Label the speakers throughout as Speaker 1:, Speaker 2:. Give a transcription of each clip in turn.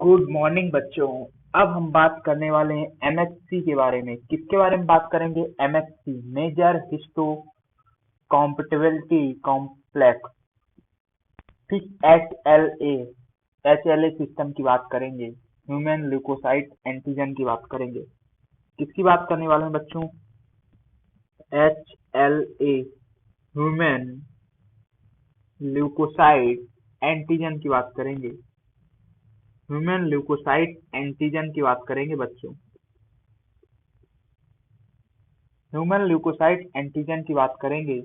Speaker 1: Good morning बच्चों। अब हम बात करने वाले हैं एमएचसी के बारे में। किसके बारे में बात करेंगे? MHC, major histocompatibility complex. ठीक, एचएलए सिस्टम की बात करेंगे। ह्यूमन ल्यूकोसाइट एंटीजन की बात करेंगे। किसकी बात करने वाले हैं बच्चों? एचएलए, ह्यूमन ल्यूकोसाइट एंटीजन की बात करेंगे। ह्यूमन ल्यूकोसाइट एंटीजन की बात करेंगे बच्चों। ह्यूमन ल्यूकोसाइट एंटीजन की बात करेंगे।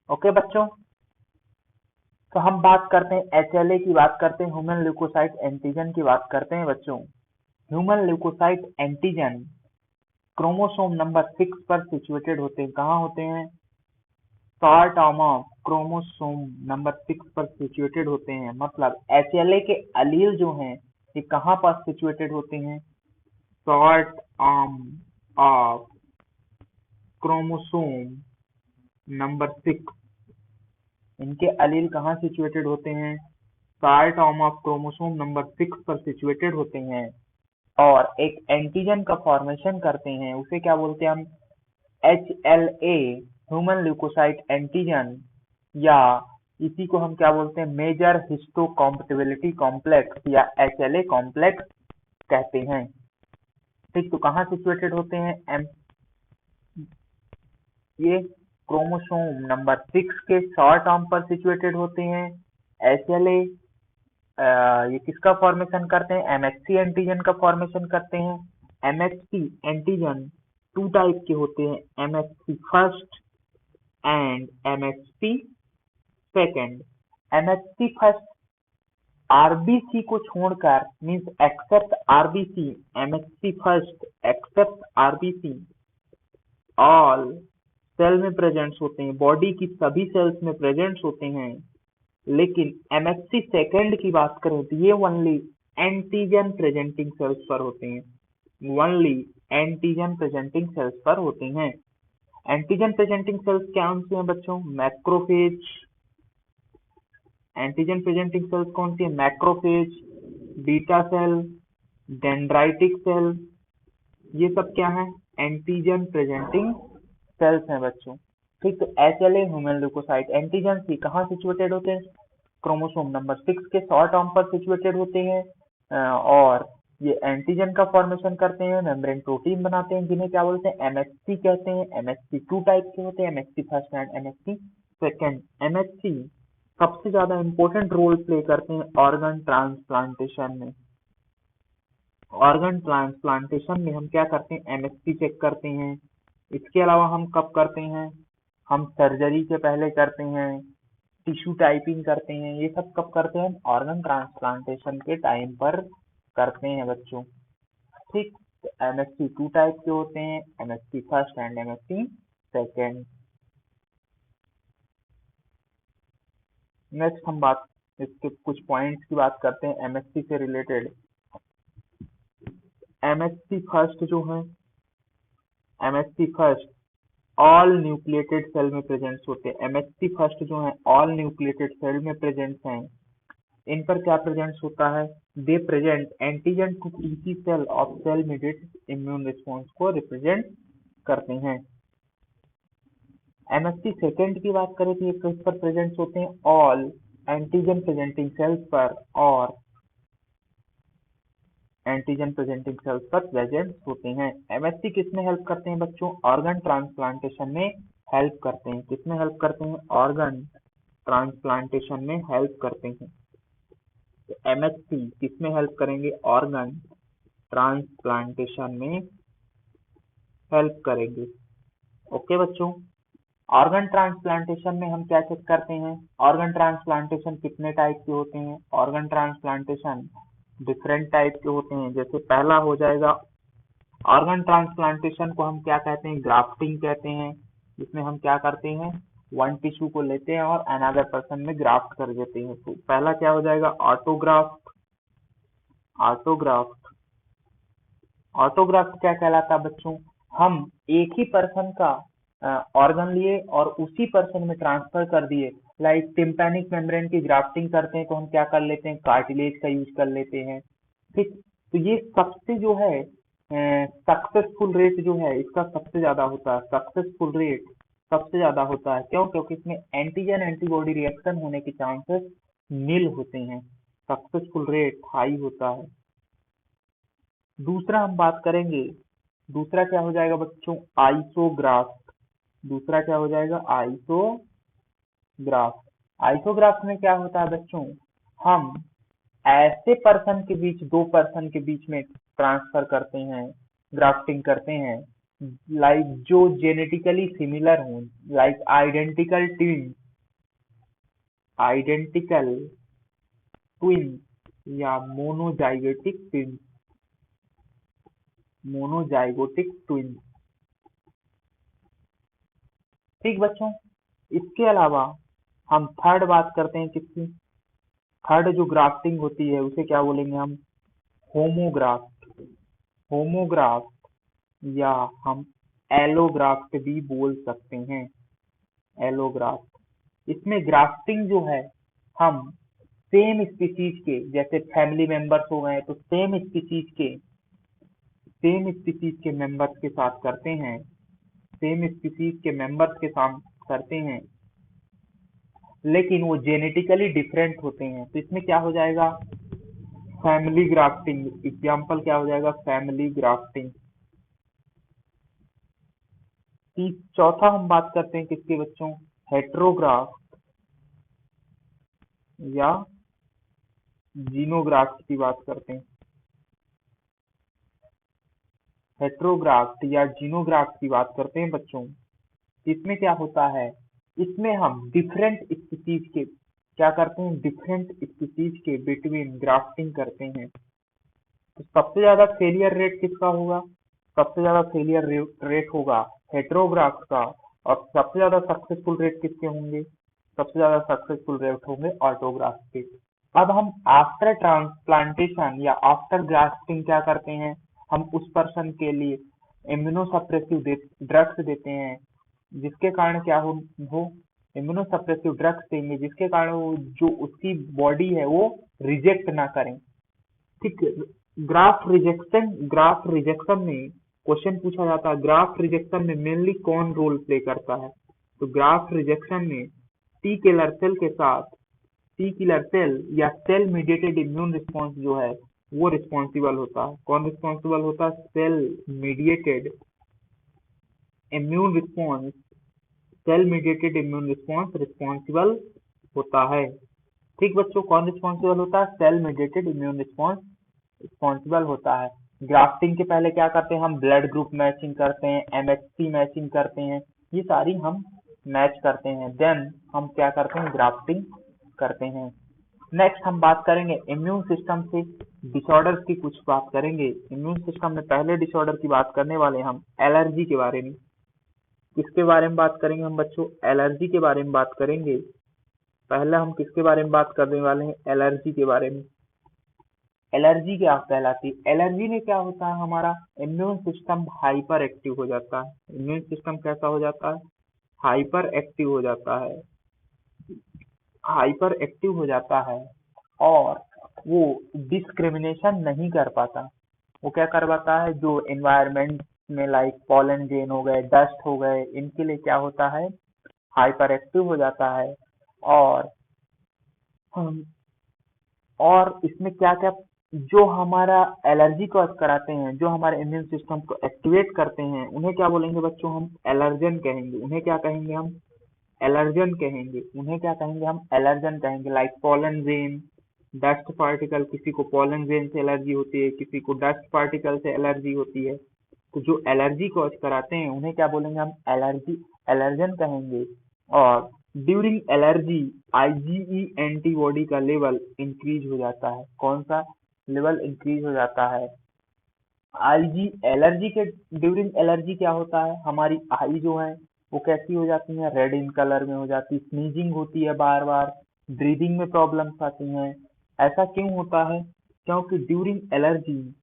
Speaker 1: ओके बच्चों, तो हम बात करते हैं एचएलए की बात करते हैं, ह्यूमन ल्यूकोसाइट एंटीजन की बात करते हैं बच्चों। Human leukocyte antigen chromosome number 6 पर सिचुएटेड होते हैं। कहाँ होते हैं? Short arm of chromosome number 6 पर सिचुएटेड होते हैं। मतलब एचएलए के अलील जो हैं ये कहाँ पर सिचुएटेड होते हैं? Short arm of chromosome number 6। इनके अलील कहाँ सिचुएटेड होते हैं? Short arm of chromosome number 6 पर सिचुएटेड होते हैं और एक एंटीजन का फॉर्मेशन करते हैं। उसे क्या बोलते हैं हम? एचएलए, ह्यूमन ल्यूकोसाइट एंटीजन, या इसी को हम क्या बोलते हैं? मेजर हिस्टो कॉम्पेटिबिलिटी कॉम्प्लेक्स या एचएलए कॉम्प्लेक्स कहते हैं। ठीक, तो कहाँ सिचुएटेड होते हैं? ये क्रोमोसोम नंबर 6 के शॉर्ट आर्म पर सिचुएटेड होते हैं। एचएलए ये किसका फॉर्मेशन करते हैं? एमएचसी एंटीजन का फॉर्मेशन करते हैं। एमएचसी एंटीजन टू टाइप के होते हैं, MHC first and MHC second. MHC first RBC को छोड़कर, means except RBC, MHC first except RBC all cell में प्रेजेंट्स होते हैं, बॉडी की सभी सेल्स में प्रेजेंट्स होते हैं। लेकिन एमएचसी सेकेंड की बात करें तो ये ओनली एंटीजन प्रेजेंटिंग सेल्स पर होते हैं। ओनली एंटीजन प्रेजेंटिंग सेल्स पर होते हैं। एंटीजन प्रेजेंटिंग सेल्स कौन सी हैं बच्चों? मैक्रोफेज। एंटीजन प्रेजेंटिंग सेल्स कौन सी है? Macrophage, beta cell, dendritic cell, ये सब क्या है? एंटीजन प्रेजेंटिंग सेल्स हैं बच्चों। ठीक, तो एचएलए ह्यूमन ल्यूकोसाइट एंटीजन सी कहाँ सिचुएटेड होते हैं? क्रोमोसोम नंबर 6 के शॉर्ट आर्म पर सिचुएटेड होते हैं और ये एंटीजन का फॉर्मेशन करते हैं, मेम्ब्रेन प्रोटीन बनाते हैं, जिन्हें क्या बोलते हैं? एमएचसी कहते हैं। एमएचसी टू टाइप के होते हैं, MHC first and MHC second. MHC सबसे ज्यादा इंपॉर्टेंट रोल प्ले करते हैं ऑर्गन ट्रांसप्लांटेशन में। ऑर्गन ट्रांसप्लांटेशन में हम क्या करते हैं? एमएचसी चेक करते हैं। इसके अलावा हम कब करते हैं? हम सर्जरी के पहले करते हैं, टिश्यू टाइपिंग करते हैं। ये सब कब करते हैं? ऑर्गन ट्रांसप्लांटेशन के टाइम पर करते हैं बच्चों। ठीक, तो एमएचसी टू टाइप के होते हैं, MHC first and MHC second. Next हम बात इसके कुछ पॉइंट्स की बात करते हैं एमएचसी से रिलेटेड। एमएचसी फर्स्ट जो है, MHC first all nucleated cell में प्रेजेंट होते हैं। एमएचसी फर्स्ट जो है ऑल न्यूक्लिएटेड सेल में प्रेजेंट हैं। इन पर क्या प्रेजेंट होता है? They present antigen to TC cell of cell mediated immune response को रिप्रेजेंट करते हैं। एमएचसी सेकेंड की बात करें तो ये किस पर प्रेजेंट होते हैं? ऑल एंटीजन प्रेजेंटिंग सेल्स पर और एंटीजन प्रेजेंटिंग सेल्स पर प्रेजेंट होते हैं। एमएचसी किसमें हेल्प करते हैं बच्चों? ऑर्गन ट्रांसप्लांटेशन में हेल्प करते हैं। किसमें हेल्प करते हैं? ऑर्गन ट्रांसप्लांटेशन में हेल्प करते हैं। तो एमएचसी किसमें हेल्प करेंगे? ऑर्गन ट्रांसप्लांटेशन में हेल्प करेंगे। ओके बच्चों, ऑर्गन ट्रांसप्लांटेशन में हम क्या चेक करते हैं? ऑर्गन ट्रांसप्लांटेशन कितने टाइप के होते हैं? ऑर्गन ट्रांसप्लांटेशन डिफरेंट टाइप के होते हैं। जैसे पहला हो जाएगा, ऑर्गन ट्रांसप्लांटेशन को हम क्या कहते हैं? ग्राफ्टिंग कहते हैं, जिसमें हम क्या करते हैं? वन टिश्यू को लेते हैं और अनदर पर्सन में ग्राफ्ट कर देते हैं। तो पहला क्या हो जाएगा? ऑटोग्राफ्ट। ऑटोग्राफ्ट ऑटोग्राफ्ट क्या कहलाता है बच्चों? हम एक ही पर्सन का ऑर्गन लिए और उसी पर्सन में ट्रांसफर कर दिए लाइक टिम्पैनिक मेम्ब्रेन की ग्राफ्टिंग करते हैं तो हम क्या कर लेते हैं, कार्टिलेज का यूज कर लेते हैं। ठीक, तो ये सबसे जो है सक्सेसफुल रेट जो है इसका सबसे ज्यादा होता है, सक्सेसफुल रेट सबसे ज्यादा होता है। क्यों? क्योंकि इसमें एंटीजन एंटीबॉडी रिएक्शन होने के चांसेस नील होते हैं, सक्सेसफुल रेट हाई होता है। दूसरा हम बात करेंगे, दूसरा क्या हो जाएगा बच्चों, आइसोग्राफ। दूसरा क्या हो जाएगा, आइसोग्राफ। आइसोग्राफ में क्या होता है बच्चों, हम ऐसे पर्सन के बीच, दो पर्सन के बीच में ट्रांसफर करते हैं, ग्राफ्टिंग करते हैं, लाइक जो जेनेटिकली सिमिलर हों, like identical twin, identical twin या मोनोजाइगोटिक ट्विन, मोनोजाइगोटिक ट्विन। ठीक बच्चों, इसके अलावा हम थर्ड बात करते हैं किसकी, थर्ड जो ग्राफ्टिंग होती है उसे क्या बोलेंगे हम, होमोग्राफ्ट। होमोग्राफ्ट या हम एलोग्राफ्ट भी बोल सकते हैं, एलोग्राफ्ट। इसमें ग्राफ्टिंग जो है हम सेम स्पीसीज के, जैसे फैमिली मेंबर्स हो गए तो सेम स्पीसीज के मेंबर्स के साथ करते हैं, सेम स्पीसीज के मेंबर्स के साथ करते हैं, लेकिन वो जेनेटिकली डिफरेंट होते हैं, तो इसमें क्या हो जाएगा, फैमिली ग्राफ्टिंग। एग्जाम्पल क्या हो जाएगा, फैमिली ग्राफ्टिंग। चौथा हम बात करते हैं किसके बच्चों, हेट्रोग्राफ्ट या जीनोग्राफ्ट की बात करते हैं। हेट्रोग्राफ्ट या जीनोग्राफ्ट की बात करते हैं बच्चों। इसमें क्या होता है, इसमें हम डिफरेंट स्पीसीज के क्या करते हैं, डिफरेंट स्पीसीज के बिटवीन ग्राफ्टिंग करते हैं। तो सबसे ज्यादा फेलियर रेट किसका होगा, सबसे ज्यादा फेलियर रेट होगा हेट्रोग्राफ्ट का, और सबसे ज्यादा सक्सेसफुल रेट किसके होंगे, सबसे ज्यादा सक्सेसफुल रेट होंगे ऑटोग्राफ्ट के। अब हम आफ्टर ट्रांसप्लांटेशन या आफ्टर ग्राफ्टिंग क्या करते हैं, हम उस पर्सन के लिए इम्यूनोसप्रेसिव ड्रग्स देते हैं, जिसके कारण क्या हो इम्यूनोसप्रेसिव ड्रग्स देंगे जिसके कारण वो जो उसकी बॉडी है वो रिजेक्ट ना करें। ठीक, ग्राफ रिजेक्शन में क्वेश्चन पूछा जाता है, ग्राफ रिजेक्शन में मेनली कौन रोल प्ले करता है, तो ग्राफ रिजेक्शन में टी किलर सेल के साथ, टी किलर सेल या सेल मीडिएटेड इम्यून रिस्पॉन्स जो है वो रिस्पॉन्सिबल होता है। कौन रिस्पॉन्सिबल होता है, cell mediated immune response, cell mediated immune response responsible होता है। ठीक बच्चों, कौन रिस्पॉन्सिबल होता है, cell mediated immune response responsible होता है। ग्राफ्टिंग के पहले क्या करते हैं, हम ब्लड ग्रुप मैचिंग करते हैं, एमएचसी मैचिंग करते हैं, ये सारी हम मैच करते हैं, देन हम क्या करते हैं, ग्राफ्टिंग करते हैं। नेक्स्ट हम बात करेंगे इम्यून सिस्टम से डिसऑर्डर्स की, कुछ बात करेंगे इम्यून सिस्टम में। पहले डिसऑर्डर की बात करने वाले हम एलर्जी के बारे में। किसके बारे में बात करेंगे हम बच्चों, एलर्जी के बारे में बात करेंगे। पहले हम किसके बारे में बात करने वाले हैं, एलर्जी के बारे में। एलर्जी क्या कहलाती है, एलर्जी में क्या होता है, हमारा इम्यून सिस्टम हाइपर एक्टिव हो जाता है। इम्यून सिस्टम कैसा हो जाता है, हाइपर एक्टिव हो जाता है, हाइपर एक्टिव हो जाता है, और वो डिस्क्रिमिनेशन नहीं कर पाता। वो क्या कर पाता है, जो एनवायरनमेंट में लाइक पॉलन ग्रेन हो गए, डस्ट हो गए, इनके लिए क्या होता है, हाइपर एक्टिव हो जाता है। और हम और इसमें क्या क्या जो हमारा एलर्जी कॉज कराते हैं, जो हमारे इम्यून सिस्टम को एक्टिवेट करते हैं, उन्हें क्या बोलेंगे बच्चों, हम एलर्जन कहेंगे। उन्हें क्या कहेंगे हम, एलर्जन कहेंगे। उन्हें क्या कहेंगे, हम एलर्जन कहेंगे। Like pollen grain, dust particle, किसी को पॉलन ग्रेन से एलर्जी होती है, किसी को डस्ट पार्टिकल से एलर्जी होती है। तो जो एलर्जी कॉज कराते हैं उन्हें क्या बोलेंगे, हम एलर्जन कहेंगे। और ड्यूरिंग एलर्जी आईजीई एंटीबॉडी का लेवल इंक्रीज हो जाता है। कौन सा लेवल इंक्रीज हो जाता है, आईजी एलर्जी के। ड्यूरिंग एलर्जी क्या होता है, हमारी आई जो है वो कैसी हो जाती है, रेड इन कलर में हो जाती है, स्नीजिंग होती है बार बार, ब्रीदिंग में प्रॉब्लम्स आती हैं। ऐसा क्यों होता है, क्योंकि ड्यूरिंग एलर्जी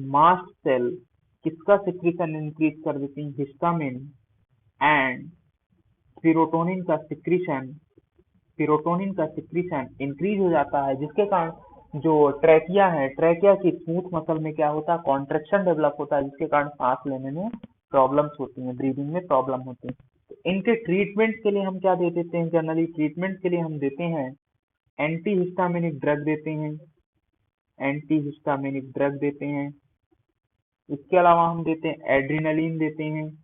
Speaker 1: मास्ट सेल किसका सिक्रीशन इंक्रीज कर देती है, हिस्टामिन एंड सीरोटोनिन का सिक्रीशन सीरोटोनिन का सिक्रीशन इंक्रीज हो जाता है, जिसके कारण जो ट्रैकिया है, ट्रैकिया की स्मूथ मसल में क्या होता है, कॉन्ट्रेक्शन डेवलप होता है, जिसके कारण सांस लेने में प्रॉब्लम्स होती हैं, ब्रीदिंग में प्रॉब्लम होती है। तो इनके ट्रीटमेंट के लिए हम क्या दे देते हैं, जनरली ट्रीटमेंट के लिए हम देते हैं एंटी हिस्टामिनिक ड्रग देते हैं, एंटी हिस्टामिनिक ड्रग देते हैं। इसके अलावा हम देते हैं एड्रीनलिन देते हैं,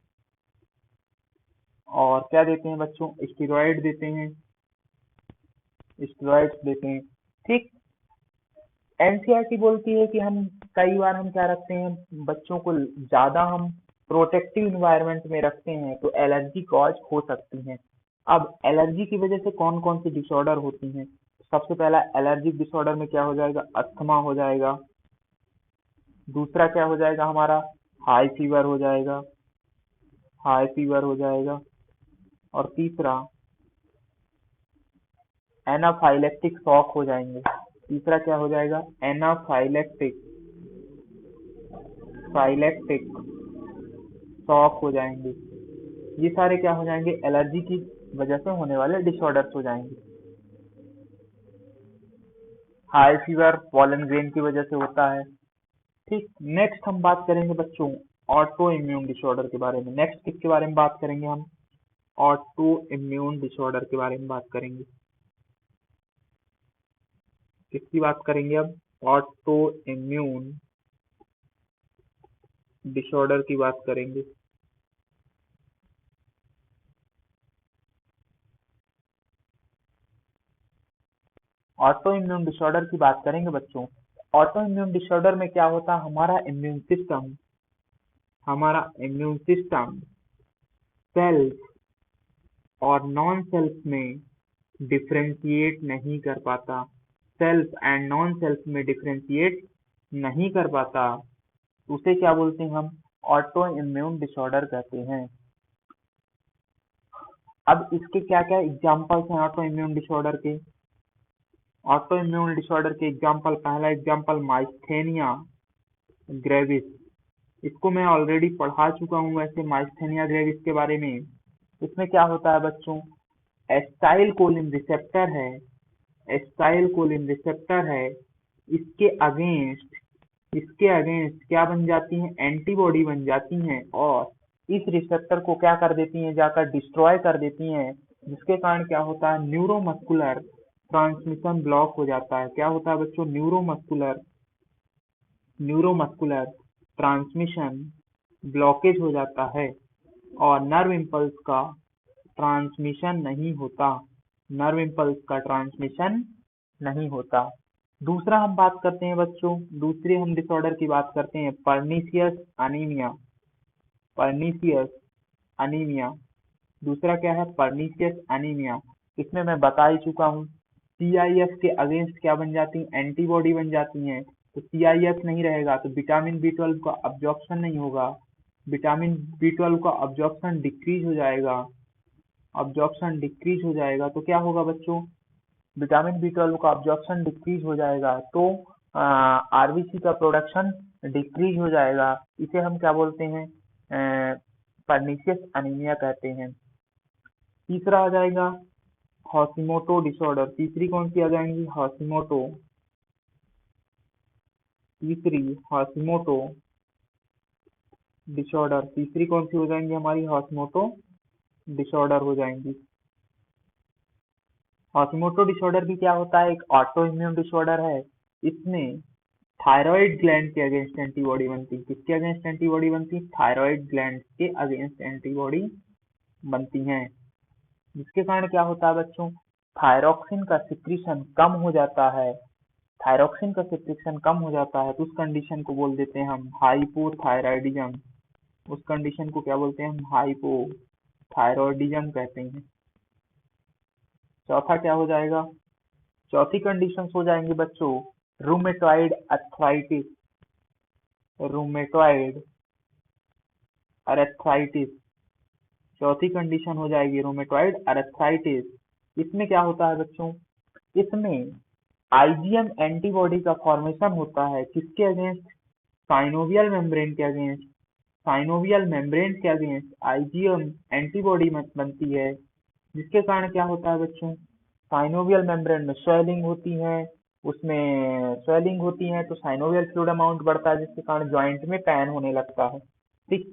Speaker 1: और क्या देते हैं बच्चों, स्टेरॉइड देते हैं, स्टेरॉइड्स देते हैं। ठीक, एनसीईआरटी बोलती है कि हम कई बार हम क्या रखते हैं, बच्चों को ज्यादा हम प्रोटेक्टिव इन्वायरमेंट में रखते हैं तो एलर्जी कॉज हो सकती है। अब एलर्जी की वजह से कौन कौन सी डिसऑर्डर होती हैं, सबसे पहला एलर्जिक डिसऑर्डर में क्या हो जाएगा, अस्थमा हो जाएगा। दूसरा क्या हो जाएगा हमारा, हाई फीवर हो जाएगा, हाई फीवर हो जाएगा। और तीसरा एनाफाइलेक्टिक शॉक हो जाएंगे। तीसरा क्या हो जाएगा, एनाफाइलेक्टिक फाइलेक्टिक शॉक हो जाएंगे। ये सारे क्या हो जाएंगे, एलर्जी की वजह से होने वाले डिसऑर्डर्स हो जाएंगे। हाई फीवर पॉलन ग्रेन की वजह से होता है। ठीक, नेक्स्ट हम बात करेंगे बच्चों ऑटो इम्यून डिसऑर्डर के बारे में। नेक्स्ट किसके बारे में बात करेंगे हम, ऑटो इम्यून डिसऑर्डर के बारे में बात करेंगे। किसकी बात करेंगे अब, ऑटो इम्यून डिसऑर्डर की बात करेंगे। ऑटो इम्यून डिसऑर्डर की बात करेंगे बच्चों। ऑटो इम्यून डिसऑर्डर में क्या होता है, हमारा इम्यून सिस्टम सेल्स और नॉन सेल्स में डिफरेंशिएट नहीं कर पाता, सेल्स एंड नॉन सेल्स में डिफरेंशिएट नहीं कर पाता, उसे क्या बोलते हैं हम, ऑटो इम्यून डिसऑर्डर कहते हैं। अब इसके क्या क्या एग्जांपल्स हैं ऑटो इम्यून डिसऑर्डर के। ऑटो इम्यून डिसऑर्डर के एग्जांपल, पहला एग्जांपल माइस्थेनिया ग्रेविस। इसको मैं ऑलरेडी पढ़ा चुका हूँ वैसे माइस्थेनिया ग्रेविस के बारे में। इसमें क्या होता है बच्चों, एस्टाइल कोलिन रिसेप्टर है, एस्टाइल कोलिन रिसेप्टर है, इसके अगेंस्ट क्या बन जाती हैं, एंटीबॉडी बन जाती हैं, और इस रिसेप्टर को क्या कर देती हैं, जाकर डिस्ट्रॉय कर देती हैं, जिसके कारण क्या होता है, न्यूरोमस्कुलर ट्रांसमिशन ब्लॉक हो जाता है। क्या होता है बच्चों, न्यूरोमस्कुलर ट्रांसमिशन ब्लॉकेज हो जाता है, और नर्व इम्पल्स का ट्रांसमिशन नहीं होता, नर्व इम्पल्स का ट्रांसमिशन नहीं होता। दूसरा हम बात करते हैं बच्चों, दूसरे हम डिसऑर्डर की बात करते हैं, पर्नीशियस अनीमिया। पर्नीशियस अनीमिया, दूसरा क्या है, पर्नीशियस अनीमिया। इसमें मैं बता ही चुका हूँ, सीआईएफ के अगेंस्ट क्या बन जाती हैं, एंटीबॉडी बन जाती हैं। तो सीआईएफ नहीं रहेगा तो विटामिन बी 12 का अब्जॉर्प्शन नहीं होगा, विटामिन बी 12 का अब्जॉर्प्शन डिक्रीज हो जाएगा, अब्जॉर्प्शन डिक्रीज हो जाएगा तो क्या होगा बच्चों, विटामिन बी 12 का अब्जॉर्प्शन डिक्रीज हो जाएगा तो आरबीसी का प्रोडक्शन डिक्रीज हो जाएगा। इसे हम क्या बोलते हैं, पर्नीशियस अनीमिया कहते हैं। तीसरा आ जाएगा हाशिमोटो डिसऑर्डर। तीसरी कौन सी आ जाएंगी, हाशिमोटो। तीसरी हाशिमोटो डिसऑर्डर, तीसरी कौन सी हो जाएंगी हमारी, हाशिमोटो डिसऑर्डर हो जाएंगी। हाशिमोटो डिसऑर्डर भी क्या होता है, एक ऑटो इम्यून डिसऑर्डर है। इसमें थायराइड ग्लैंड के अगेंस्ट एंटीबॉडी बनती है। किसके अगेंस्ट एंटीबॉडी बनती है, थायराइड ग्लैंड के अगेंस्ट एंटीबॉडी बनती हैं, जिसके कारण क्या होता है बच्चों, थायरॉक्सिन का सिक्रीशन कम हो जाता है, थायरॉक्सिन का सिक्रीशन कम हो जाता है तो उस कंडीशन को बोल देते हैं हम हाइपोथायराइडिज्म। उस कंडीशन को क्या बोलते हैं हम, हाइपोथायरॉयडिज्म कहते हैं। चौथा क्या हो जाएगा, चौथी कंडीशन हो जाएंगे बच्चों, रूमेटॉइड अर्थराइटिस, रूमेटॉइड अर्थराइटिस। चौथी कंडीशन हो जाएगी रूमेटॉइड अर्थराइटिस। इसमें क्या होता है बच्चों, इसमें आईजीएम एंटीबॉडी का फॉर्मेशन होता है, किसके अगेंस्ट, साइनोवियल मेम्ब्रेन के अगेंस्ट, साइनोवियल मेम्ब्रेन के अगेंस्ट आईजीएम एंटीबॉडी बनती है, जिसके कारण क्या होता है बच्चों, साइनोवियल मेम्ब्रेन में स्वेलिंग होती है, उसमें स्वेलिंग होती है तो साइनोवियल फ्लूइड अमाउंट बढ़ता है जिसके कारण ज्वाइंट में पेन होने लगता है। ठीक।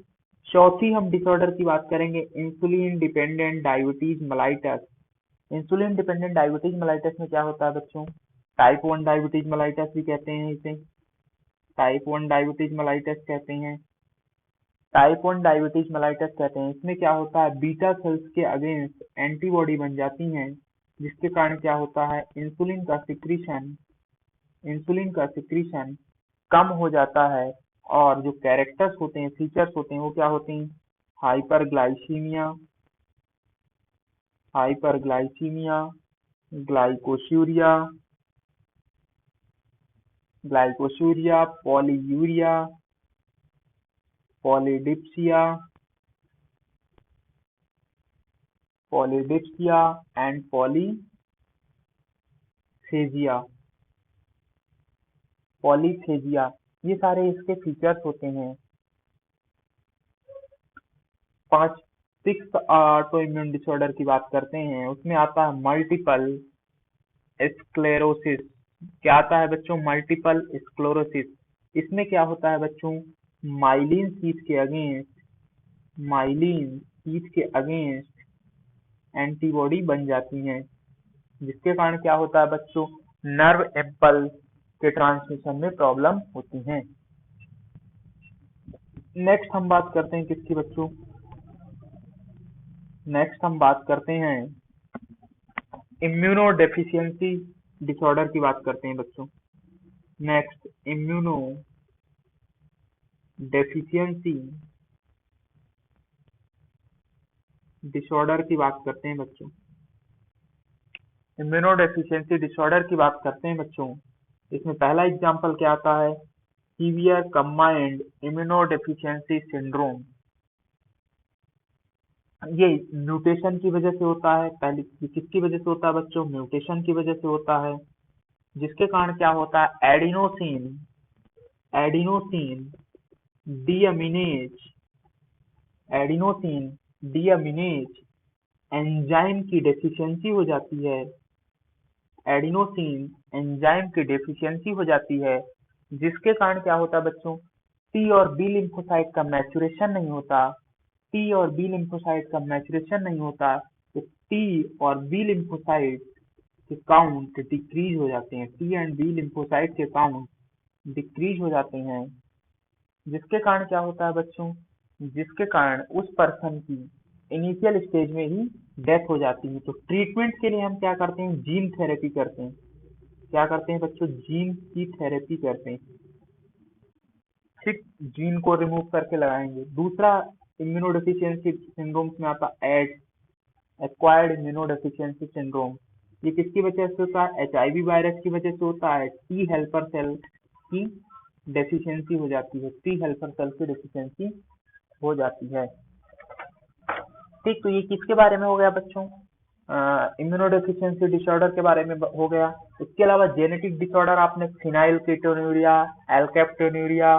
Speaker 1: चौथी हम डिसऑर्डर की बात करेंगे, insulin dependent diabetes mellitus. Insulin dependent diabetes mellitus में क्या होता है बच्चों? टाइप 1 डायबिटीज मेलाइटस भी कहते हैं इसे, टाइप 1 डायबिटीज मेलाइटस कहते हैं, टाइप 1 डायबिटीज मेलाइटस कहते हैं। इसमें क्या होता है, बीटा सेल्स के अगेंस्ट एंटीबॉडी बन जाती हैं जिसके कारण क्या होता है, इंसुलिन का सिक्रीशन कम हो जाता है और जो कैरेक्टर्स होते हैं, फीचर्स होते हैं, वो क्या होते हैं, hyperglycaemia, hyperglycaemia, glycosuria, glycosuria, polyuria, polydipsia, polydipsia and polyphagia, polyphagia, ये सारे इसके फीचर्स होते हैं। पांच सिक्स ऑटो इम्यून डिसऑर्डर की बात करते हैं, उसमें आता है मल्टीपल स्क्लेरोसिस। क्या आता है बच्चों? Multiple sclerosis. इसमें क्या होता है बच्चों, माइलिन शीथ के अगेंस्ट, माइलिन शीथ के अगेंस्ट एंटीबॉडी बन जाती हैं जिसके कारण क्या होता है बच्चों, नर्व इम्पल्स के ट्रांसमिशन में प्रॉब्लम होती है। नेक्स्ट हम बात करते हैं किसकी बच्चों, नेक्स्ट हम बात करते हैं इम्यूनो डेफिशिएंसी डिसऑर्डर की बात करते हैं बच्चों। नेक्स्ट इम्यूनो डेफिशिएंसी डिसऑर्डर की बात करते हैं बच्चों। इम्यूनो डेफिशिएंसी डिसऑर्डर की बात करते हैं बच्चों। इसमें पहला एग्जांपल क्या आता है, severe combined immuno deficiency syndrome. ये म्यूटेशन की वजह से होता है। पहले ये किसकी वजह से होता है बच्चों, म्यूटेशन की वजह से होता है जिसके कारण क्या होता है, एडिनोसिन, एडिनोसिन डीअमीनेज, एडिनोसिन डीअमीनेज एंजाइम की डेफिशिएंसी हो जाती है, एडिनोसिन एंजाइम की डेफिशिएंसी हो जाती है जिसके कारण क्या होता है बच्चों, टी और बी लिम्फोसाइट का मैचुरेशन नहीं होता, टी और बी लिम्फोसाइट का मैचुरेशन नहीं होता तो टी और बी लिम्फोसाइट के काउंट डिक्रीज हो जाते हैं, टी एंड बी लिम्फोसाइट के काउंट डिक्रीज हो जाते हैं जिसके कारण क्या होता है बच्चों, जिसके कारण उस पर्सन की इनिशियल स्टेज में ही डेथ हो जाती है। तो ट्रीटमेंट के लिए हम क्या करते हैं, जीन थेरेपी करते हैं। क्या करते हैं बच्चों, जीन की थेरेपी करते हैं। ठीक, जीन को रिमूव करके लगाएंगे। दूसरा इम्यूनो डेफिशिएंसी सिंड्रोम में आता है एक्वायर्ड इम्यूनो डेफिशिएंसी सिंड्रोम। ये किसकी वजह से होता है, एचआईवी वायरस की वजह से होता है। टी हेल्पर सेल की डेफिशिएंसी हो जाती है, टी हेल्पर सेल की डेफिशिएंसी हो जाती है। ठीक, तो ये किसके बारे में हो गया बच्चों, इम्यूनो डेफिशिएंसी डिसऑर्डर के बारे में हो गया। इसके अलावा जेनेटिक डिसऑर्डर आपने फिनाइल कीटोन्यूरिया, एल्केप्टोन्यूरिया,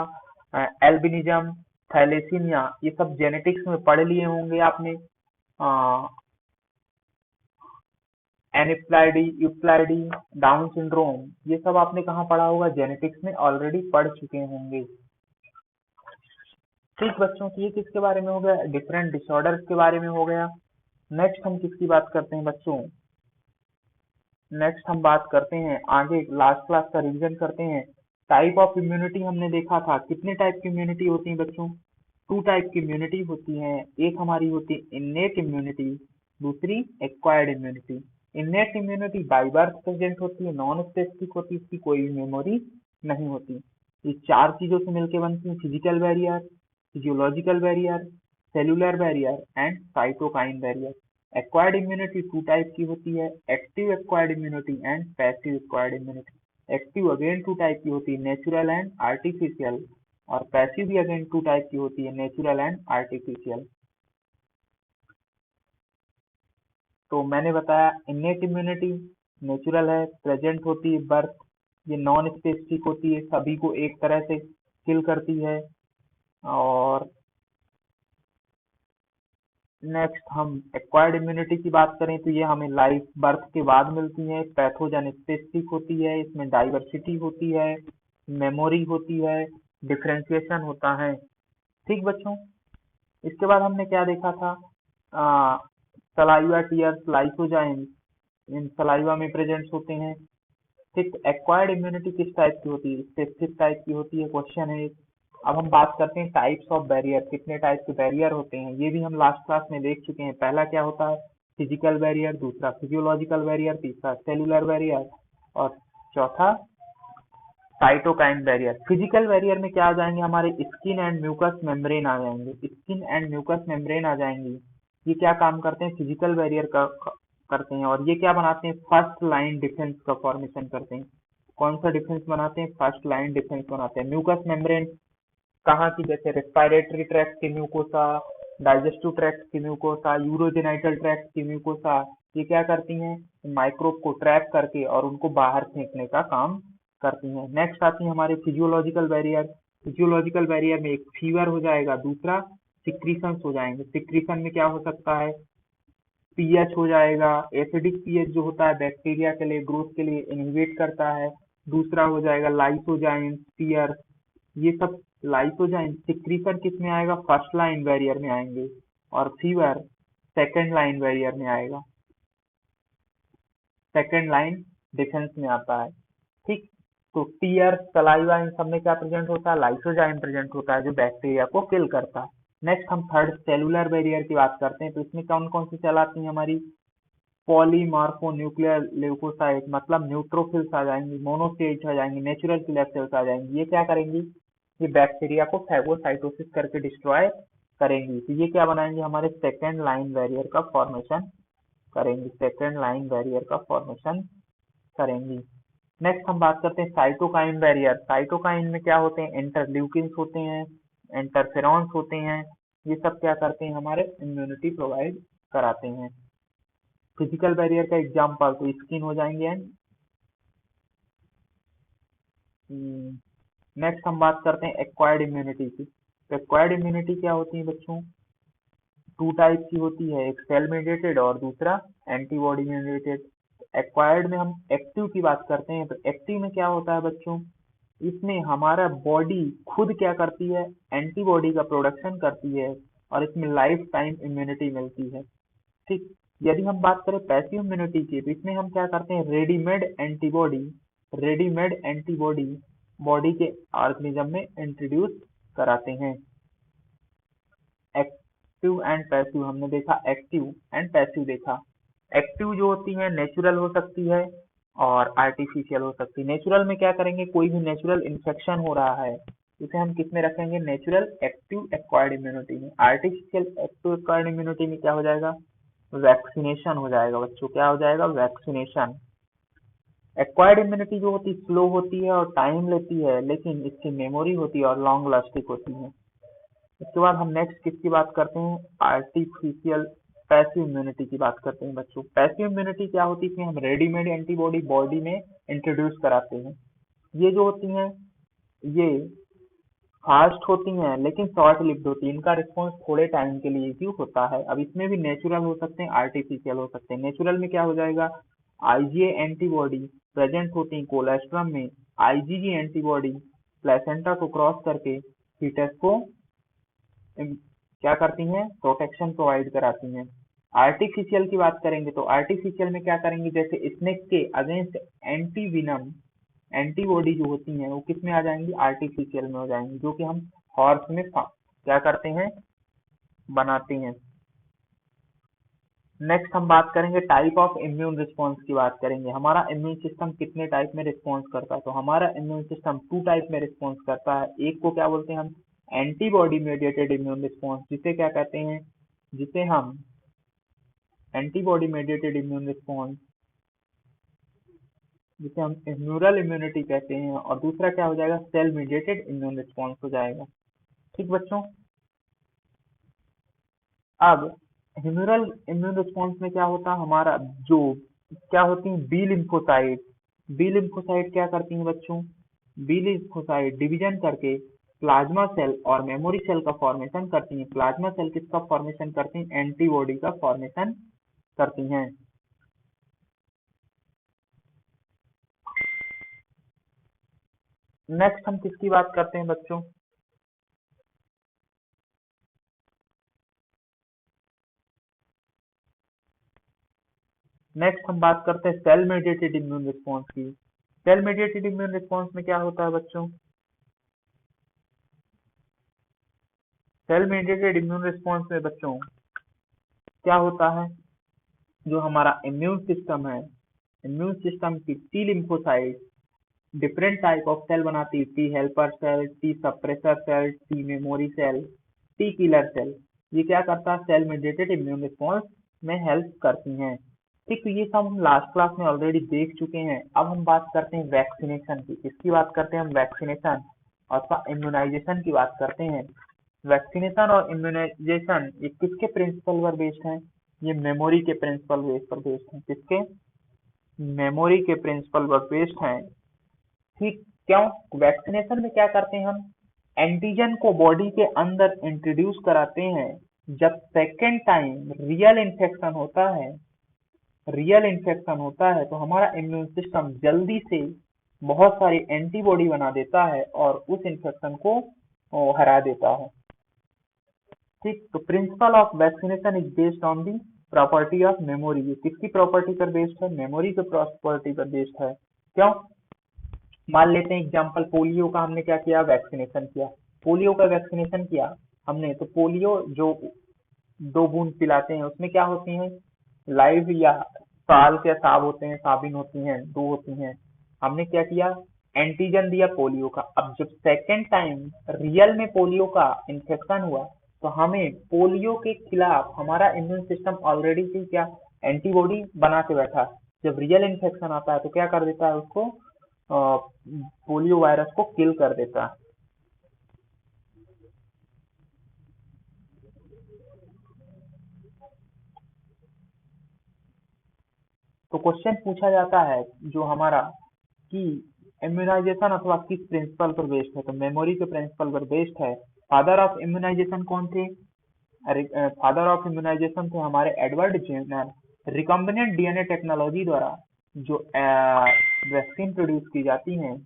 Speaker 1: एल्बिनिज्म, थैलेसीमिया, ये सब जेनेटिक्स में पढ़ लिए होंगे आपने। एनिप्लाइडी, यूप्लाइडी, डाउन सिंड्रोम, ये सब आपने कहाँ पढ़ा होगा, जेनेटिक्स में ऑलरेडी पढ़ चुके होंगे। ठीक बच्चों, तो ये किसके बारे में हो गया, डिफरेंट डिसऑर्डर्स के बारे में हो गया। नेक्स्ट हम किसकी बात करते हैं बच्चों, नेक्स्ट हम बात करते हैं आगे, लास्ट क्लास का रिवीजन करते हैं। टाइप ऑफ इम्यूनिटी हमने देखा था, कितने टाइप की इम्यूनिटी होती है बच्चों, टू टाइप की इम्यूनिटी होती है। एक हमारी होती है इन्नेट इम्यूनिटी, दूसरी acquired immunity. Innate immunity by birth present होती है, नॉन स्पेसिफिक होती है, इसकी कोई मेमोरी नहीं होती। ये चार चीजों से मिलकर बनती है, physical barrier, physiological barrier, cellular barrier and cytokine barrier. Acquired immunity two type की होती है, active acquired immunity and passive acquired immunity. Active again two type की होती है, नेचुरल एंड आर्टिफिशियल, और पैसिव भी अगेन टू टाइप की होती है, नेचुरल एंड आर्टिफिशियल। तो मैंने बताया इन्नेट इम्यूनिटी नेचुरल है, प्रेजेंट होती है बर्थ, ये नॉन स्पेसिफिक होती है, सभी को एक तरह से किल करती है। और नेक्स्ट हम एक्वायर्ड इम्यूनिटी की बात करें तो ये हमें लाइफ बर्थ के बाद मिलती है, पैथोजन स्पेसिफिक होती है, इसमें डाइवर्सिटी होती है, मेमोरी होती है, डिफरेंशिएशन होता है। ठीक बच्चों, इसके बाद हमने क्या देखा था, सलाइवा टीयर्स लाइसोजाइम इन सलाइवा में प्रेजेंट होते हैं। ठीक, एक्वायर्ड इम्यूनिटी किस टाइप की होती है, स्पेसिफिक टाइप की होती है, क्वेश्चन है। अब हम बात करते हैं टाइप्स ऑफ बैरियर, कितने टाइप के बैरियर होते हैं, ये भी हम लास्ट क्लास में देख चुके हैं। पहला क्या होता है, फिजिकल बैरियर, दूसरा फिजियोलॉजिकल बैरियर, तीसरा सेलुलर बैरियर और चौथा साइटोकाइन बैरियर। फिजिकल बैरियर में क्या आ जाएंगे, हमारे स्किन एंड म्यूकस मेम्ब्रेन आ जाएंगे, स्किन एंड म्यूकस मेम्ब्रेन आ जाएंगी। ये क्या काम करते हैं, फिजिकल बैरियर का करते हैं, और ये क्या बनाते हैं, फर्स्ट लाइन डिफेंस का फॉर्मेशन करते हैं। कौन सा डिफेंस बनाते हैं, फर्स्ट लाइन डिफेंस बनाते हैं। म्यूकस मेम्ब्रेन कहाँ की, जैसे रेस्पिरेटरी ट्रैक्ट की म्यूकोसा, डाइजेस्टिव ट्रैक्ट की म्यूकोसा, यूरोजेनाइटल ट्रैक्ट की म्यूकोसा, ये क्या करती हैं, माइक्रोब को ट्रैप करके और उनको बाहर फेंकने का काम करती हैं। नेक्स्ट आती है हमारे फिजियोलॉजिकल बैरियर। फिजियोलॉजिकल बैरियर में एक फीवर हो जाएगा, दूसरा सिक्रीशंस हो जाएंगे। सिक्रीशन में क्या हो सकता है, पीएच हो जाएगा, एसिडिक पीएच जो होता है बैक्टीरिया के लिए ग्रोथ के लिए इनहिबिट करता है। दूसरा हो जाएगा लाइसोजाइम, टीयर, ये सब लाइसोजाइम सिक्रीशन किस में आएगा, फर्स्ट लाइन बैरियर में आएंगे, और फीवर सेकंड लाइन बैरियर में आएगा, सेकंड लाइन डिफेंस में आता है। ठीक, तो टीयर सलाइवा इन सब में क्या प्रेजेंट होता है, लाइसोजाइम प्रेजेंट होता है जो बैक्टीरिया को किल करता है। नेक्स्ट हम थर्ड सेलुलर बैरियर की बात करते हैं, तो इसमें कौन कौन सी सेल आती है हमारी, पॉलीमार्फोन्यूक्लियर ल्यूकोसाइट मतलब न्यूट्रोफिल्स आ जाएंगी, मोनोसाइट्स आ जाएंगी, नेचुरल किलर सेल्स आ जाएंगी। ये क्या करेंगी, ये बैक्टीरिया को फैगोसाइटोसिस करके डिस्ट्रॉय करेंगी। तो ये क्या बनाएंगे, हमारे सेकेंड लाइन बैरियर का फॉर्मेशन करेंगी, सेकेंड लाइन बैरियर का फॉर्मेशन करेंगी। नेक्स्ट हम बात करते हैं साइटोकाइन बैरियर। साइटोकाइन में क्या होते हैं, इंटरल्यूकिन्स होते हैं, इंटरफेरॉन्स होते हैं, ये सब क्या करते हैं, हमारे इम्यूनिटी प्रोवाइड कराते हैं। फिजिकल बैरियर का एग्जांपल तो स्किन हो जाएंगे एंड नेक्स्ट हम बात करते हैं एक्वायर्ड इम्यूनिटी की। तो एक्वायर्ड इम्यूनिटी क्या होती है बच्चों, टू टाइप की होती है, एक सेल मेडिएटेड और दूसरा एंटीबॉडी मेडिएटेड। एक्वायर्ड में हम एक्टिव की बात करते हैं, तो एक्टिव में क्या होता है बच्चों, इसमें हमारा बॉडी खुद क्या करती है, एंटीबॉडी का प्रोडक्शन करती है और इसमें लाइफ टाइम इम्यूनिटी मिलती है। ठीक, यदि हम बात करें पैसिव इम्यूनिटी की, तो इसमें हम क्या करते हैं, रेडीमेड एंटीबॉडी बॉडी के ऑर्गेनिज्म में इंट्रोड्यूस कराते हैं। एक्टिव एंड पैसिव हमने देखा, एक्टिव एंड पैसिव देखा। एक्टिव जो होती है नेचुरल हो सकती है और आर्टिफिशियल हो सकती है। नेचुरल में क्या करेंगे, कोई भी नेचुरल इन्फेक्शन हो रहा है उसे हम किस में रखेंगे, नेचुरल एक्टिव एक्वायर्ड इम्यूनिटी में। आर्टिफिशियल एक्टिव एक्वायर्ड इम्यूनिटी में क्या हो जाएगा, वैक्सीनेशन हो जाएगा बच्चों, क्या हो जाएगा, वैक्सीनेशन। एक्वायर्ड इम्यूनिटी जो होती है स्लो होती है और टाइम लेती है, लेकिन इसकी मेमोरी होती है और लॉन्ग लास्टिंग होती है। इसके बाद हम नेक्स्ट किसकी बात करते हैं, आर्टिफिशियल पैसिव इम्यूनिटी की बात करते हैं बच्चों। पैसिव इम्यूनिटी क्या होती है, इसमें हम रेडीमेड एंटीबॉडी बॉडी में इंट्रोड्यूस कराते हैं। ये जो होती हैं ये फास्ट होती हैं लेकिन शॉर्ट लिव्ड होती है, इनका रिस्पॉन्स थोड़े टाइम के लिए ही होता है। अब इसमें भी नेचुरल हो सकते हैं, आर्टिफिशियल हो सकते हैं। नेचुरल में क्या हो जाएगा, आईजीए एंटीबॉडी प्रेजेंट होती है कोलेस्ट्रम में, आईजीजी एंटीबॉडी प्लेसेंटा को क्रॉस करके फीटस को क्या करती हैं, प्रोटेक्शन प्रोवाइड कराती हैं। आर्टिफिशियल की बात करेंगे तो आर्टिफिशियल में क्या करेंगे, जैसे स्नेक के अगेंस्ट एंटी विनम एंटीबॉडी जो होती हैं वो किस में आ जाएंगी, आर्टिफिशियल में हो जाएंगी, जो कि हम हॉर्स में क्या करते हैं, बनाते हैं। नेक्स्ट हम बात करेंगे टाइप ऑफ इम्यून रिस्पॉन्स की बात करेंगे। हमारा इम्यून सिस्टम कितने टाइप में रिस्पॉन्स करता है, तो हमारा इम्यून सिस्टम टू टाइप में रिस्पॉन्स करता है। एक को क्या बोलते हैं हम, एंटीबॉडी मेडिएटेड इम्यून रिस्पॉन्स, जिसे क्या कहते हैं, जिसे हम एंटीबॉडी मेडिएटेड इम्यून रिस्पॉन्स, जिसे हम ह्यूमरल इम्यूनिटी कहते हैं, और दूसरा क्या हो जाएगा, सेल मीडिएटेड इम्यून रिस्पॉन्स हो जाएगा। ठीक बच्चों, अब ह्यूमरल इम्यून रिस्पॉन्स में क्या होता है, हमारा जो क्या होती है, बी लिम्फोसाइट। बी लिम्फोसाइट क्या करती हैं बच्चों, बी लिम्फोसाइट डिवीजन करके प्लाज्मा सेल और मेमोरी सेल का फॉर्मेशन करती हैं। प्लाज्मा सेल किसका फॉर्मेशन करती हैं? एंटीबॉडी का फॉर्मेशन करती हैं। नेक्स्ट हम किसकी बात करते हैं बच्चों? नेक्स्ट हम बात करते हैं सेल मेडिएटेड इम्यून रिस्पॉन्स की। सेल मेडिएटेड इम्यून रिस्पॉन्स में क्या होता है बच्चों? सेल मेडिएटेड इम्यून रिस्पॉन्स में बच्चों क्या होता है? जो हमारा इम्यून सिस्टम है, इम्यून सिस्टम की T lymphocyte different type of cell बनाती है। T helper cell, T suppressor cell, T memory cell, T killer cell. ये क्या करता है? सेल मेडिएटेड इम्यून रिस्पॉन्स में हेल्प करती हैं। ठीक, तो ये सब हम लास्ट क्लास में ऑलरेडी देख चुके हैं। अब हम बात करते हैं वैक्सीनेशन की। किसकी बात करते हैं हम? वैक्सीनेशन अथवा इम्यूनाइजेशन की बात करते हैं। वैक्सीनेशन और इम्यूनाइजेशन ये किसके प्रिंसिपल पर बेस्ड है? ये मेमोरी के प्रिंसिपल बेस पर बेस्ड है। किसके? मेमोरी के प्रिंसिपल पर बेस्ड है। ठीक, क्यों? वैक्सीनेशन में क्या करते हैं हम? एंटीजन को बॉडी के अंदर इंट्रोड्यूस कराते हैं। जब सेकेंड टाइम रियल इन्फेक्शन होता है तो हमारा इम्यून सिस्टम जल्दी से बहुत सारी एंटीबॉडी बना देता है और उस इन्फेक्शन को हरा देता है। ठीक, तो principle of vaccination is based on the property of memory. ये किसकी प्रॉपर्टी पर बेस्ड है? मेमोरी के प्रॉपर्टी पर बेस्ड है। क्यों? मान लेते हैं एग्जाम्पल, पोलियो का हमने क्या किया? वैक्सीनेशन किया। पोलियो का वैक्सीनेशन किया हमने, तो पोलियो जो 2 बूंद पिलाते हैं उसमें क्या होती हैं? लाइव या साल के साब होते हैं, साबिन होती हैं, 2 होती हैं। हमने क्या किया? एंटीजन दिया पोलियो का। अब जब सेकेंड टाइम रियल में पोलियो का इन्फेक्शन हुआ तो हमें पोलियो के खिलाफ हमारा इम्यून सिस्टम ऑलरेडी से क्या एंटीबॉडी बना के बैठा। जब रियल इन्फेक्शन आता है तो क्या कर देता है? उसको पोलियो वायरस को किल कर देता है। तो क्वेश्चन पूछा जाता है जो हमारा कि इम्यूनाइजेशन अथवा किस प्रिंसिपल पर बेस्ड है? तो मेमोरी के प्रिंसिपल पर बेस्ड है। फादर ऑफ इम्यूनाइजेशन कौन थे? फादर ऑफ इम्यूनाइजेशन थे हमारे Edward Jenner. Recombinant DNA technology द्वारा जो वैक्सीन प्रोड्यूस की जाती हैं,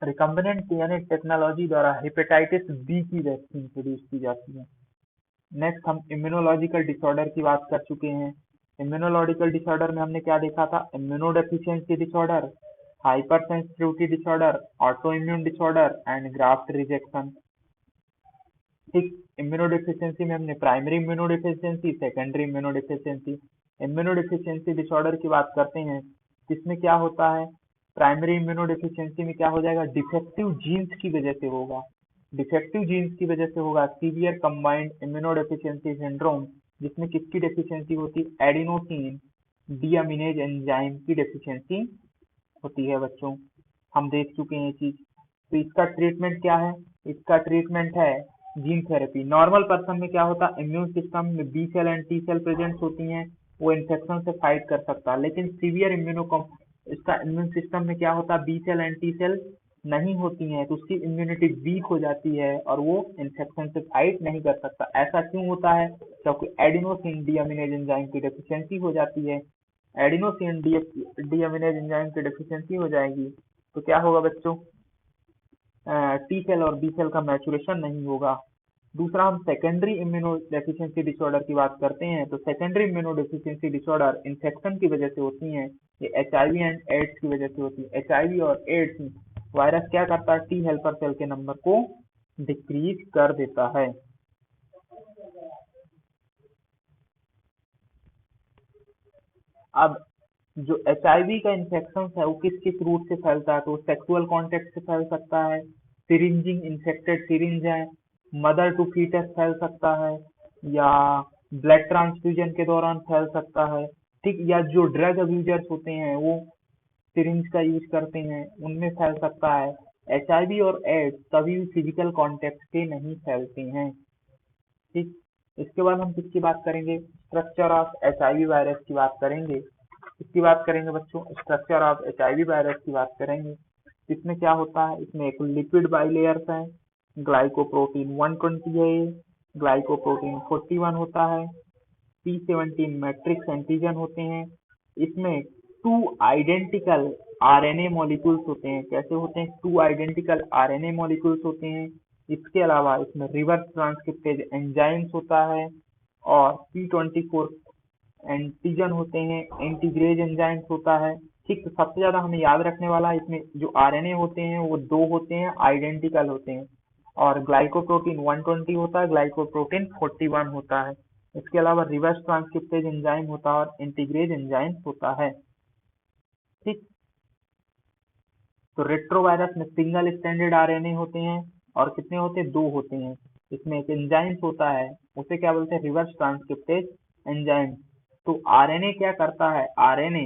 Speaker 1: रिकम्बिनेंट डीएनए टेक्नोलॉजी द्वारा हेपेटाइटिस बी की वैक्सीन प्रोड्यूस की जाती है। नेक्स्ट हम इम्यूनोलॉजिकल डिसऑर्डर की बात कर चुके हैं। इम्यूनोलॉजिकल डिसऑर्डर में हमने क्या देखा था? Immunodeficiency disorder, hyper sensitivity disorder, auto immune disorder and graft rejection. ठीक, इम्यूनोडेफिशिएंसी में हमने primary immunodeficiency, secondary immunodeficiency. Immunodeficiency disorder की बात करते हैं, जिसमें क्या होता है? प्राइमरी इम्यूनोडेफिशिएंसी में क्या हो जाएगा? डिफेक्टिव जीन्स की वजह से होगा। डिफेक्टिव जीन्स की वजह से होगा सीवियर कंबाइंड इम्यूनोडेफिशिएंसी सिंड्रोम, जिसमें किसकी डेफिशिएंसी होती है? एडिनोसिन डीअमीनेज एंजाइम की डेफिशिएंसी होती है बच्चों। हम देख चुके हैं ये चीज। तो इसका ट्रीटमेंट क्या है? इसका ट्रीटमेंट है जीन थेरेपी। नॉर्मल पर्सन में क्या होता है? इम्यून सिस्टम में B cell and T cell present होती हैं, वो इन्फेक्शन से फाइट कर सकता है। लेकिन सीवियर इसका इम्यून सिस्टम में क्या होता है? B cell and T cell नहीं होती हैं, तो उसकी इम्यूनिटी वीक हो जाती है और वो इन्फेक्शन से फाइट नहीं कर सकता। ऐसा क्यों होता है? क्योंकि एडिनोसिन डीअमीनेज एंजाइम की डेफिशिएंसी हो जाती है। एडिनोसिन डीअमीनेज एंजाइम की डेफिशिएंसी हो जाएगी तो क्या होगा बच्चों? टी सेल और बी सेल का मैचुरेशन नहीं होगा। दूसरा, हम सेकेंडरी इम्यूनोडेफिशिएंसी डिसऑर्डर की बात करते हैं, तो सेकेंडरी इम्यूनोडेफिशिएंसी डिसऑर्डर इन्फेक्शन की वजह से होती हैं। ये एचआईवी एंड एड्स की वजह से होती है। एचआईवी और एड्स वायरस क्या करता है? टी हेल्पर सेल के नंबर को डिक्रीज कर देता है। अब जो एचआईवी का इन्फेक्शन है वो किस किस रूट से फैलता है? तो सेक्सुअल कांटेक्ट से फैल सकता है, सिरिंजिंग इन्फेक्टेड सिरिंज है, मदर टू फीटस फैल सकता है, या ब्लड ट्रांसफ्यूजन के दौरान फैल सकता है। ठीक, या जो ड्रग अब्यूजर्स होते हैं वो सिरिंज का यूज करते हैं, उनमें फैल सकता है। HIV और एड्स कभी भी फिजिकल कांटेक्ट से नहीं फैलते हैं। ठीक, इसके बाद हम किसकी बात करेंगे? स्ट्रक्चर ऑफ HIV वायरस की बात करेंगे। इसकी बात करेंगे बच्चों, स्ट्रक्चर ऑफ HIV वायरस की बात करेंगे। इसमें क्या होता है? इसमें एक लिपिड बाइलेयर्स है, ग्लाइकोप्रोटीन 120 है, ग्लाइकोप्रोटीन 41 होता है, P17 मैट्रिक्स एंटीजन होते हैं। इसमें 2 आइडेंटिकल RNA मॉलिक्यूल्स होते हैं। कैसे होते हैं? 2 आइडेंटिकल RNA मॉलिक्यूल्स होते हैं। इसके अलावा इसमें रिवर्स ट्रांसक्रिप्टेज एंजाइम्स होता है और P24 एंटीजन होते हैं, एंटीग्रेज एंजाइम्स होता है। ठीक, तो सबसे ज्यादा हमें याद रखने वाला है, इसमें जो RNA होते हैं वो 2 होते हैं, आइडेंटिकल होते हैं, और ग्लाइकोप्रोटीन 120 होता है, ग्लाइकोप्रोटीन 41 होता है। इसके अलावा रिवर्स ट्रांसक्रिप्टेज एंजाइम होता है और इंटीग्रेज एंजाइम होता है। ठीक, तो रेट्रोवायरस में सिंगल स्टैंडर्ड RNA होते हैं और कितने होते हैं? 2 होते हैं। इसमें एक एंजाइम्स होता है, उसे क्या बोलते हैं? Reverse transcriptase enzyme. तो RNA क्या करता है? RNA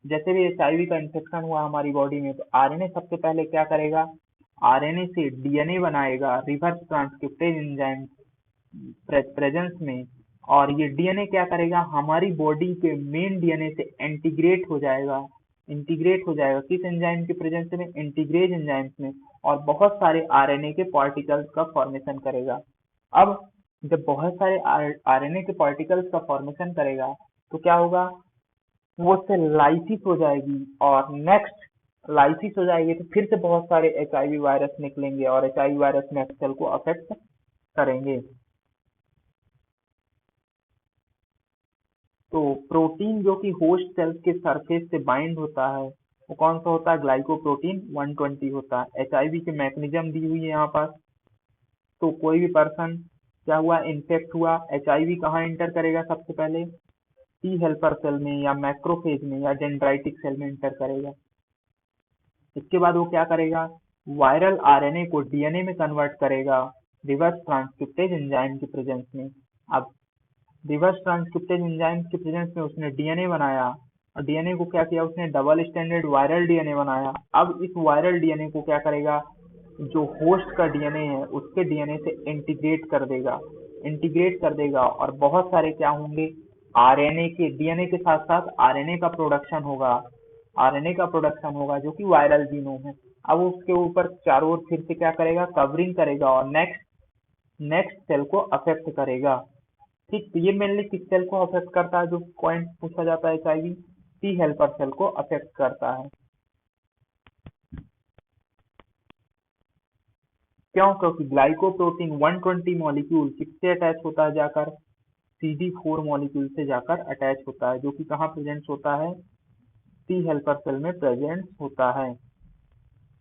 Speaker 1: जैसे भी HIV का इन्फेक्शन हुआ हमारी बॉडी में, तो RNA सबसे पहले क्या करेगा? RNA से DNA बनाएगा रिवर्स ट्रांसक्रिप्टेज एंजाइम प्रेजेंस में, और ये DNA क्या करेगा? हमारी बॉडी के मेन DNA से इंटीग्रेट हो जाएगा। इंटीग्रेट हो जाएगा किस एंजाइम के प्रेजेंस में? इंटीग्रेज एंजाइम्स में, और बहुत सारे RNA के पार्टिकल्स का फॉर्मेशन करेगा। अब जब बहुत सारे RNA के पार्टिकल्स का फॉर्मेशन करेगा तो क्या होगा? वो सेल लाइसिस हो जाएगी, और नेक्स्ट लाइसिस हो जाएगी तो फिर से बहुत सारे HIV वायरस निकलेंगे और HIV वायरस नेक्स्ट सेल को अफेक्ट करेंगे। तो प्रोटीन जो कि होस्ट सेल्स के सरफेस से बाइंड होता है वो कौन सा होता है? ग्लाइकोप्रोटीन 120 होता है। HIV की मैकेनिज्म दी हुई है यहाँ पर। तो कोई भी पर्सन क्या हुआ? इन्फेक्ट हुआ, HIV कहाँ एंटर करेगा? सबसे पहले टी हेल्पर सेल में या मैक्रोफेज में या डेंड्राइटिक सेल में एंटर करेगा। इसके बाद वो क्या करेगा? वायरल RNA को DNA में कन्वर्ट करेगा रिवर्स ट्रांसक्रिप्टेज एंजाइम के प्रेजेंस में। अब रिवर्स ट्रांसक्रिप्टेज एंजाइम के प्रेजेंस में उसने DNA बनाया, और DNA को क्या किया? उसने डबल स्टैंडर्ड वायरल DNA बनाया। अब इस वायरल DNA को क्या करेगा? जो होस्ट का DNA है उसके DNA से इंटीग्रेट कर देगा। इंटीग्रेट कर देगा और बहुत सारे क्या होंगे? RNA के DNA के साथ साथ RNA का प्रोडक्शन होगा। RNA का प्रोडक्शन होगा जो कि वायरल जीनोम है। अब उसके ऊपर चारों ओर फिर से क्या करेगा? कवरिंग करेगा और नेक्स्ट सेल को अफेक्ट करेगा। ठीक, तो ये मेनली किस सेल को अफेक्ट करता है? जो पॉइंट पूछा जाता है HIV, टी हेल्पर सेल को अफेक्ट करता है। क्यों? क्योंकि ग्लाइकोप्रोटीन 120 मॉलिक्यूल किससे अटैच होता है? जाकर CD4 मॉलिक्यूल से जाकर अटैच होता है, जो कि कहाँ प्रेजेंट होता है? टी हेल्पर सेल में प्रेजेंट होता है।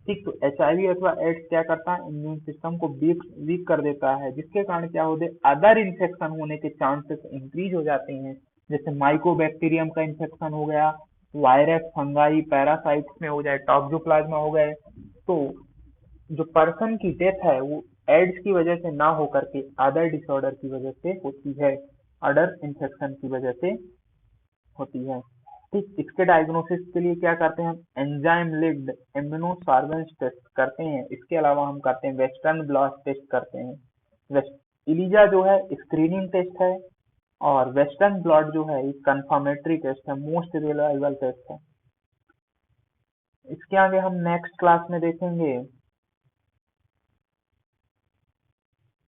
Speaker 1: ठीक, तो HIV अथवा एड्स क्या करता है? इम्यून सिस्टम को वीक कर देता है, जिसके कारण क्या होते हैं? अदर इन्फेक्शन होने के चांसेस इंक्रीज हो जाते हैं। जैसे माइकोबैक्टीरियम का इन्फेक्शन हो गया, वायरस, फंगाई, पैरासाइट्स में हो जाए, टॉक्सोप्लाज्मा हो गए। तो जो पर्सन की डेथ है वो एड्स की वजह से ना होकर के अदर डिसऑर्डर की वजह से होती है, अदर इन्फेक्शन की वजह से होती है। ठीक, इसके डायग्नोसिस के लिए क्या करते हैं? हम एंजाइम लिंक्ड इम्यूनोसार्वेलेंस टेस्ट करते हैं। इसके अलावा हम करते हैं वेस्टर्न ब्लॉट टेस्ट करते हैं। इलीजा जो है स्क्रीनिंग टेस्ट है, और वेस्टर्न ब्लॉट जो है कंफर्मेटरी टेस्ट है, मोस्ट रिलायबल टेस्ट है। इसके आगे हम नेक्स्ट क्लास में देखेंगे